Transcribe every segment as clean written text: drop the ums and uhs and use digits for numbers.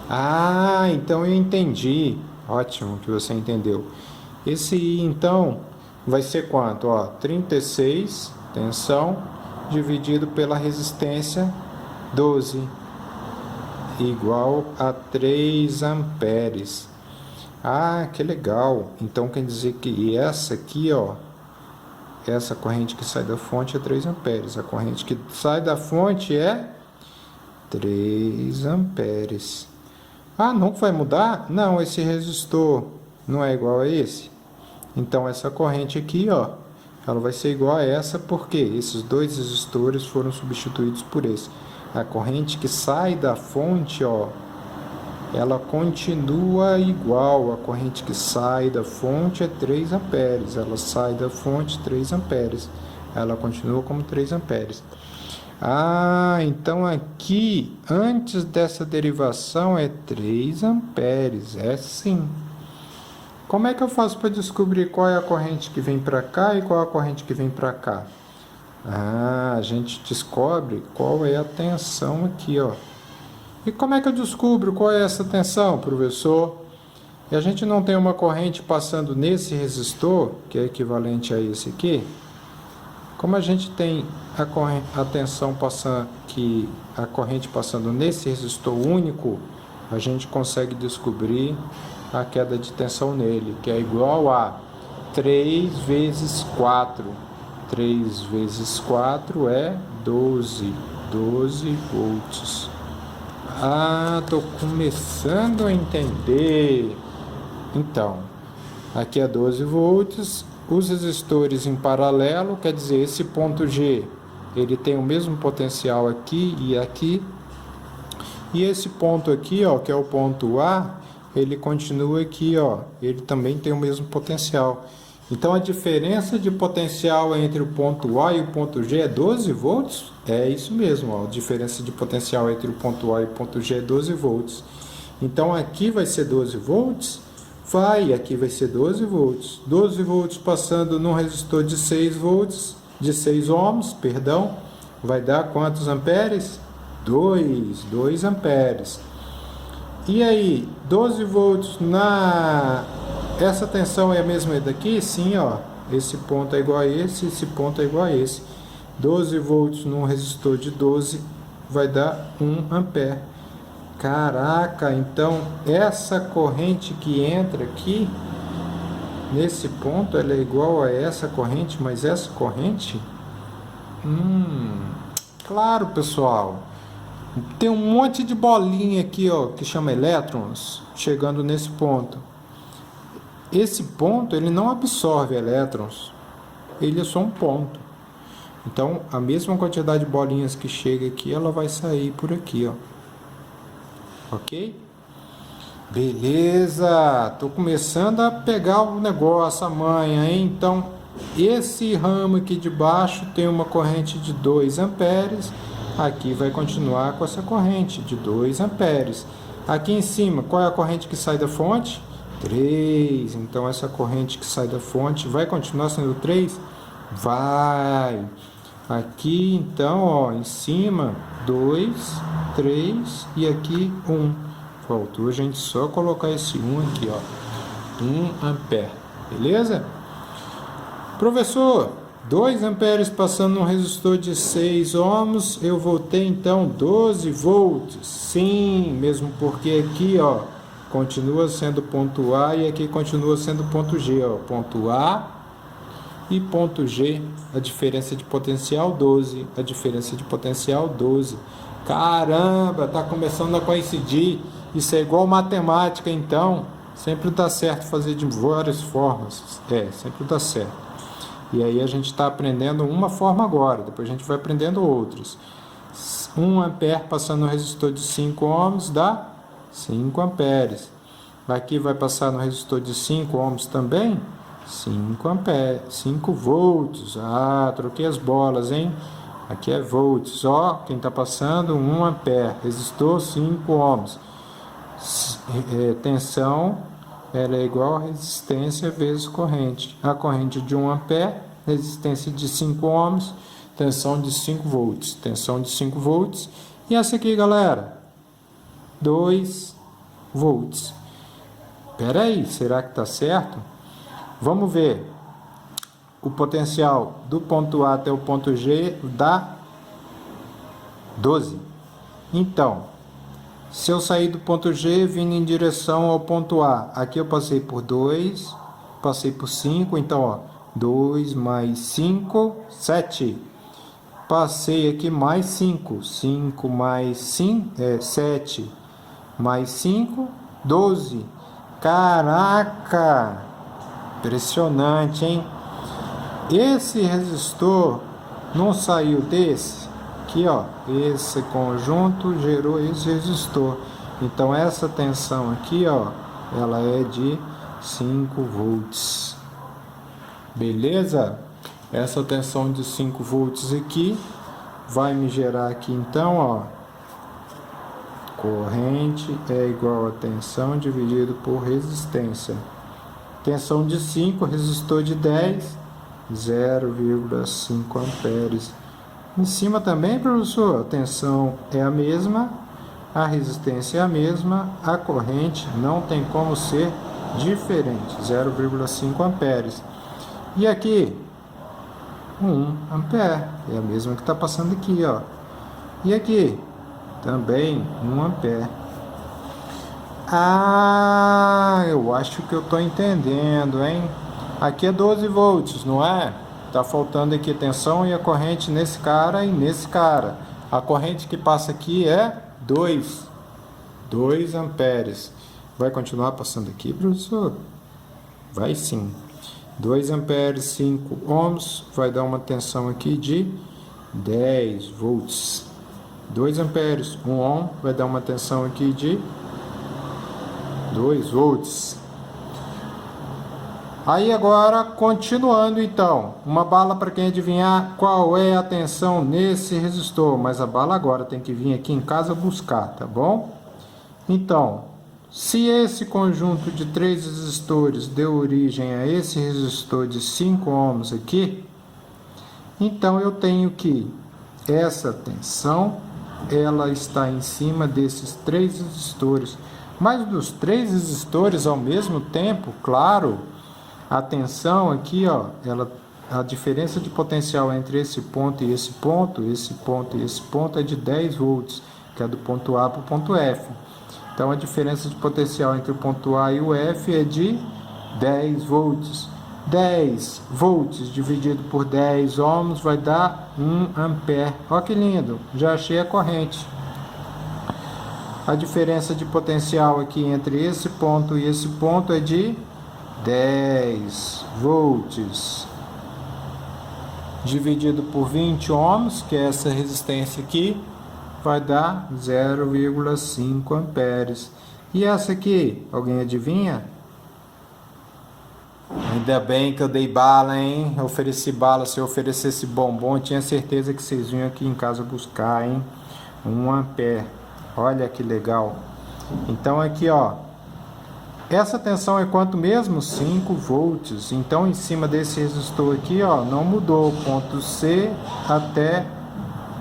Ah, então eu entendi. Ótimo que você entendeu. Esse I, então, vai ser quanto? Ó, 36 tensão dividido pela resistência 12 igual a 3 amperes. Ah, que legal. Então quer dizer que essa aqui, ó, essa corrente que sai da fonte é 3 amperes. A corrente que sai da fonte é 3 amperes. Ah, não vai mudar? Não, esse resistor não é igual a esse. Então essa corrente aqui, ó, ela vai ser igual a essa porque esses dois resistores foram substituídos por esse. A corrente que sai da fonte, ó, ela continua igual. A corrente que sai da fonte é 3 amperes. Ela sai da fonte 3 amperes. Ela continua como 3 amperes. Ah, então aqui, antes dessa derivação, é 3 amperes. É sim. Como é que eu faço para descobrir qual é a corrente que vem para cá e qual é a corrente que vem para cá? Ah, a gente descobre qual é a tensão aqui, ó. E como é que eu descubro qual é essa tensão, professor? E a gente não tem uma corrente passando nesse resistor, que é equivalente a esse aqui? Como a gente tem a tensão passando, a corrente passando nesse resistor único, a gente consegue descobrir a queda de tensão nele, que é igual a 3 vezes 4. 3 vezes 4 é 12 volts. Ah, estou começando a entender. Então, aqui é 12 volts. Os resistores em paralelo, quer dizer, esse ponto G, ele tem o mesmo potencial aqui e aqui. E esse ponto aqui, ó, que é o ponto A, ele continua aqui, ó, ele também tem o mesmo potencial. Então a diferença de potencial entre o ponto A e o ponto G é 12 volts? É isso mesmo, ó, a diferença de potencial entre o ponto A e o ponto G é 12 volts. Então aqui vai ser 12 volts? Vai, aqui vai ser 12 volts. 12 volts passando num resistor de 6 volts, de 6 ohms, perdão, vai dar quantos amperes? 2 amperes. E aí, 12 volts na... Essa tensão é a mesma daqui? Sim, ó. Esse ponto é igual a esse ponto é igual a esse. 12 volts num resistor de 12 vai dar 1 ampere. Caraca, então essa corrente que entra aqui, nesse ponto, ela é igual a essa corrente, mas essa corrente... Claro, pessoal. Tem um monte de bolinha aqui, ó, que chama elétrons, chegando nesse ponto. Esse ponto, ele não absorve elétrons, ele é só um ponto. Então, a mesma quantidade de bolinhas que chega aqui, ela vai sair por aqui, ó. Ok? Beleza, tô começando a pegar o negócio, a manha, hein? Então, esse ramo aqui de baixo tem uma corrente de 2 amperes, aqui vai continuar com essa corrente de 2 amperes. Aqui em cima, qual é a corrente que sai da fonte? 3. Então, essa corrente que sai da fonte vai continuar sendo 3? Vai. Aqui, então, ó, em cima, 2, 3 e aqui 1. Faltou a gente só colocar esse 1 aqui, ó. 1 ampere. Beleza? Professor, 2 amperes passando num resistor de 6 ohms, eu vou ter então 12 volts. Sim, mesmo porque aqui, ó, continua sendo ponto A e aqui continua sendo ponto G, ó. Ponto A e ponto G, a diferença de potencial 12, a diferença de potencial 12. Caramba, tá começando a coincidir. Isso é igual matemática, então. Sempre dá certo fazer de várias formas. Sempre dá certo. E aí a gente está aprendendo uma forma agora, depois a gente vai aprendendo outras. 1 ampere passando no resistor de 5 ohms dá 5 amperes. Aqui vai passar no resistor de 5 ohms também, 5 amperes, 5 volts. Ah, troquei as bolas, hein? Aqui é volts, ó, quem está passando 1 ampere, resistor 5 ohms. Tensão, ela é igual a resistência vezes corrente. A corrente de 1 ampere, resistência de 5 ohms, tensão de 5 volts. Tensão de 5 volts. E essa aqui, galera? 2 volts. Espera aí, será que está certo? Vamos ver. O potencial do ponto A até o ponto G dá 12. Então, se eu sair do ponto G vindo em direção ao ponto A, aqui eu passei por 2, passei por 5, então ó, 2 mais 5, 7. Passei aqui mais 5, 5 mais 5, 7, mais 5, 12. Caraca! Impressionante, hein? Esse resistor não saiu desse? Aqui, ó, esse conjunto gerou esse resistor. Então, essa tensão aqui, ó, ela é de 5 volts. Beleza? Essa tensão de 5 volts aqui vai me gerar aqui, então, ó, corrente é igual a tensão dividido por resistência. Tensão de 5, resistor de 10, 0,5 amperes. Em cima também, professor, a tensão é a mesma, a resistência é a mesma, a corrente não tem como ser diferente, 0,5 amperes. E aqui, 1 ampere, é a mesma que está passando aqui, ó. E aqui, também 1 ampere. Ah, eu acho que eu estou entendendo, hein? Aqui é 12 volts, não é? Tá faltando aqui tensão e a corrente nesse cara e nesse cara. A corrente que passa aqui é 2 amperes. Vai continuar passando aqui, professor? Vai sim. 2 amperes, 5 ohms, vai dar uma tensão aqui de 10 volts. 2 amperes, 1 ohm, vai dar uma tensão aqui de 2 volts. Aí agora, continuando então, uma bala para quem adivinhar qual é a tensão nesse resistor, mas a bala agora tem que vir aqui em casa buscar, tá bom? Então, se esse conjunto de 3 resistores deu origem a esse resistor de 5 ohms aqui, então eu tenho que essa tensão, ela está em cima desses 3 resistores. Mas dos 3 resistores ao mesmo tempo, claro, a tensão aqui, ó, a diferença de potencial entre esse ponto e esse ponto, esse ponto e esse ponto é de 10 volts, que é do ponto A para o ponto F. Então, a diferença de potencial entre o ponto A e o F é de 10 volts. 10 volts dividido por 10 ohms vai dar 1 ampere. Olha que lindo, já achei a corrente. A diferença de potencial aqui entre esse ponto e esse ponto é de 10 volts. Dividido por 20 ohms, que é essa resistência aqui, vai dar 0,5 amperes. E essa aqui, alguém adivinha? Ainda bem que eu dei bala, hein? Eu ofereci bala. Se eu oferecesse bombom, eu tinha certeza que vocês vinham aqui em casa buscar, hein? 1 ampere. Olha que legal. Então aqui, ó, essa tensão é quanto mesmo? 5 volts. Então em cima desse resistor aqui, ó, não mudou. Ponto C até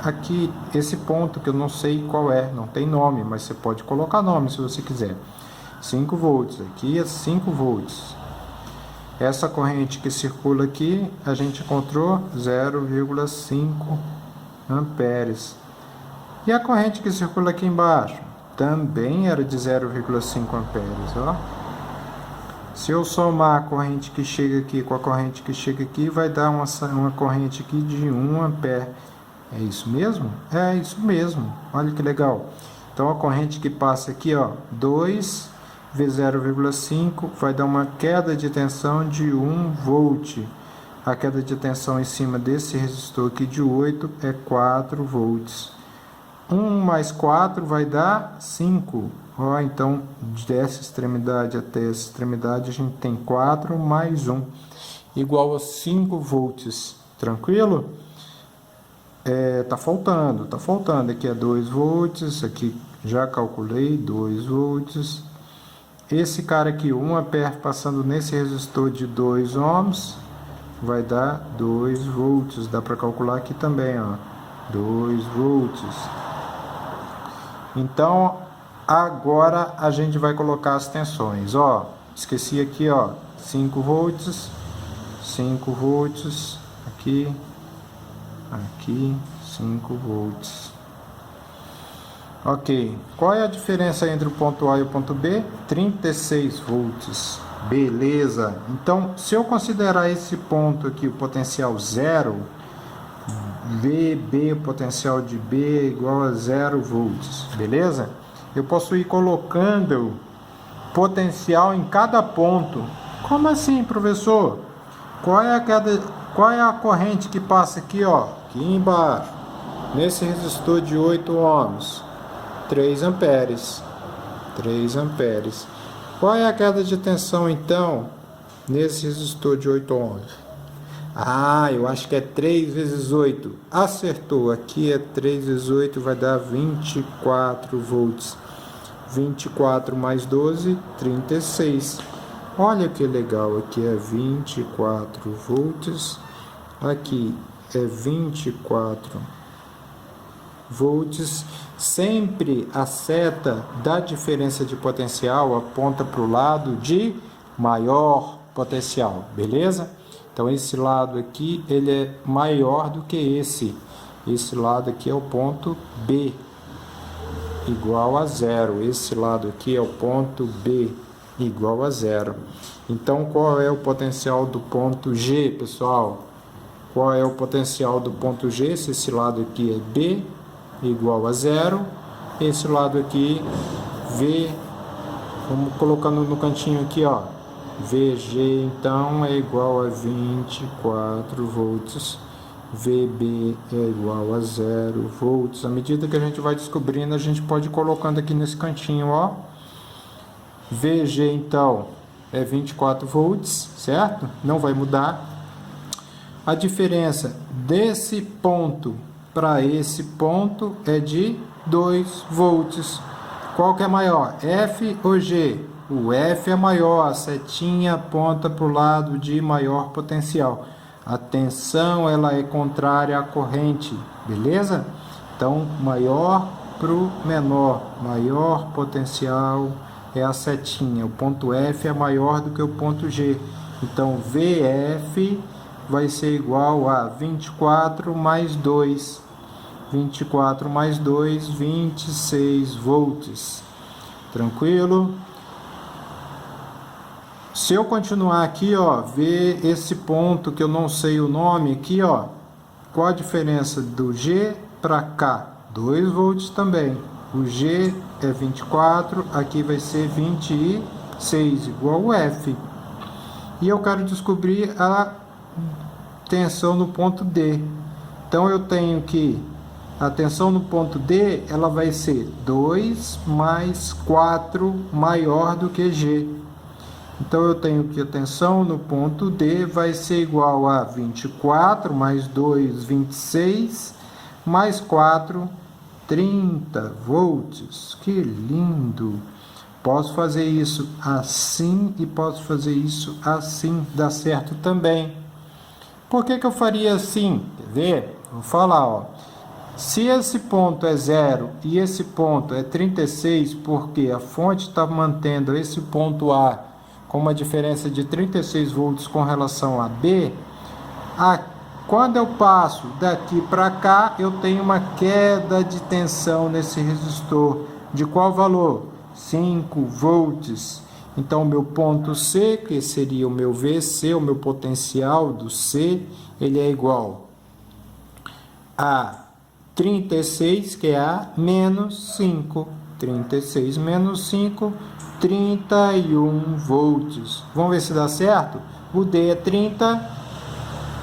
aqui, esse ponto que eu não sei qual é, não tem nome, mas você pode colocar nome se você quiser. 5 volts. Aqui é 5 volts. Essa corrente que circula aqui, a gente encontrou 0,5 amperes. E a corrente que circula aqui embaixo também era de 0,5 amperes, ó. Se eu somar a corrente que chega aqui com a corrente que chega aqui, vai dar uma corrente aqui de 1 ampere. É isso mesmo? É isso mesmo. Olha que legal. Então a corrente que passa aqui, ó, 2 vezes 0,5 vai dar uma queda de tensão de 1 volt. A queda de tensão em cima desse resistor aqui de 8 é 4 volts. 1 mais 4 vai dar 5. Ó, então, dessa extremidade até essa extremidade, a gente tem 4 mais 1, igual a 5 volts. Tranquilo? Tá faltando. Aqui é 2 volts, aqui já calculei, 2 volts. Esse cara aqui, 1 ampere passando nesse resistor de 2 ohms, vai dar 2 volts. Dá para calcular aqui também, ó, 2 volts. Então, Agora a gente vai colocar as tensões, ó. Esqueci aqui, ó, 5 volts, 5 volts, aqui, 5 volts. Ok, qual é a diferença entre o ponto A e o ponto B? 36 volts. Beleza, então se eu considerar esse ponto aqui o potencial zero, VB, o potencial de B é igual a 0 volts, beleza? Eu posso ir colocando potencial em cada ponto. Como assim, professor? Qual é a corrente que passa aqui, ó? Aqui embaixo, nesse resistor de 8 ohms, 3 amperes. 3 amperes. Qual é a queda de tensão, então, nesse resistor de 8 ohms? Ah, eu acho que é 3 vezes 8. Acertou. Aqui é 3 vezes 8, vai dar 24 volts. 24 mais 12, 36. Olha que legal. Aqui é 24 volts. Aqui é 24 volts. Sempre a seta da diferença de potencial aponta para o lado de maior potencial, beleza? Então esse lado aqui ele é maior do que esse. Esse lado aqui é o ponto B, igual a 0. Esse lado aqui é o ponto B, igual a 0. Então qual é o potencial do ponto G, pessoal? Qual é o potencial do ponto G? Se esse lado aqui é B, igual a 0. Esse lado aqui, V, vamos colocando no cantinho aqui, ó. VG, então, é igual a 24 volts. VB é igual a 0 volts. À medida que a gente vai descobrindo, a gente pode ir colocando aqui nesse cantinho, ó. VG, então, é 24 volts, certo? Não vai mudar. A diferença desse ponto para esse ponto é de 2 volts. Qual que é maior, F ou G? O F é maior, a setinha aponta para o lado de maior potencial. A tensão ela é contrária à corrente, beleza? Então, maior para o menor, maior potencial é a setinha. O ponto F é maior do que o ponto G. Então, VF vai ser igual a 24 mais 2. 24 mais 2, 26 volts. Tranquilo? Se eu continuar aqui, ó, ver esse ponto que eu não sei o nome aqui, ó, qual a diferença do G para cá? 2 volts também. O G é 24, aqui vai ser 26, igual o F. E eu quero descobrir a tensão no ponto D. Então eu tenho que a tensão no ponto D, ela vai ser 2 mais 4 maior do que G. Então eu tenho que a tensão no ponto D vai ser igual a 24 mais 2, 26, mais 4, 30 volts. Que lindo! Posso fazer isso assim e posso fazer isso assim, dá certo também. Por que eu faria assim? Quer ver? Vou falar, ó. Se esse ponto é 0 e esse ponto é 36, porque a fonte está mantendo esse ponto A com uma diferença de 36 volts com relação a B, quando eu passo daqui para cá, eu tenho uma queda de tensão nesse resistor. De qual valor? 5 volts. Então, o meu ponto C, que seria o meu VC, o meu potencial do C, ele é igual a 36, que é A, menos 5. 36 menos 5, 31 volts. Vamos ver se dá certo? O D é 30.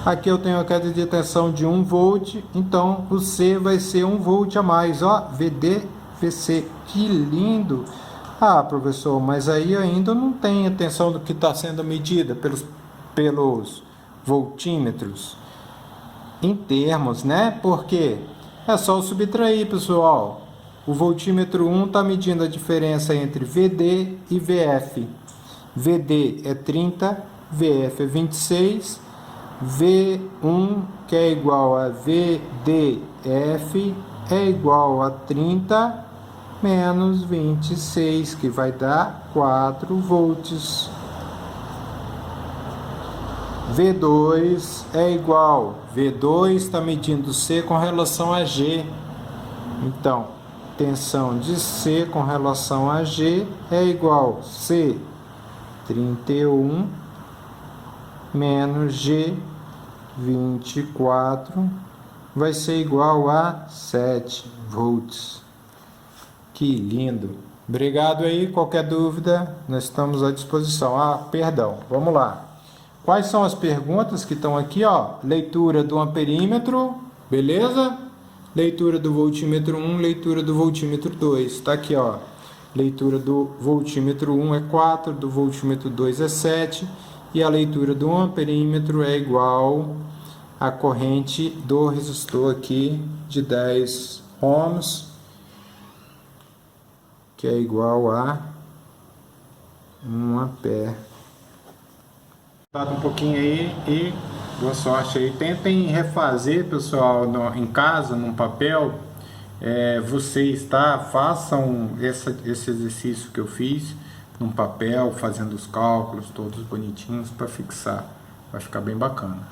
Aqui eu tenho a queda de tensão de 1 volt. Então, o C vai ser 1 volt a mais. Ó, VD, VC. Que lindo! Ah, professor, mas aí ainda não tem a tensão do que está sendo medida pelos voltímetros. Em termos, né? Porque é só subtrair, pessoal. O voltímetro 1 está medindo a diferença entre VD e VF. VD é 30, VF é 26, V1, que é igual a VDF, é igual a 30, menos 26, que vai dar 4 volts. V2 é igual, V2 está medindo C com relação a G. Então, tensão de C com relação a G é igual C 31 menos G 24 vai ser igual a 7 volts. Que lindo! Obrigado aí, qualquer dúvida, nós estamos à disposição. Perdão, vamos lá. Quais são as perguntas que estão aqui, ó? Leitura do amperímetro, beleza? Leitura do voltímetro 1, leitura do voltímetro 2. Tá aqui, ó. Leitura do voltímetro 1 é 4, do voltímetro 2 é 7, e a leitura do amperímetro é igual à corrente do resistor aqui de 10 ohms, que é igual a 1 ampere. Um pouquinho aí e boa sorte aí. Tentem refazer, pessoal, em casa, num papel, vocês, tá? Façam esse exercício que eu fiz num papel, fazendo os cálculos todos bonitinhos para fixar. Vai ficar bem bacana.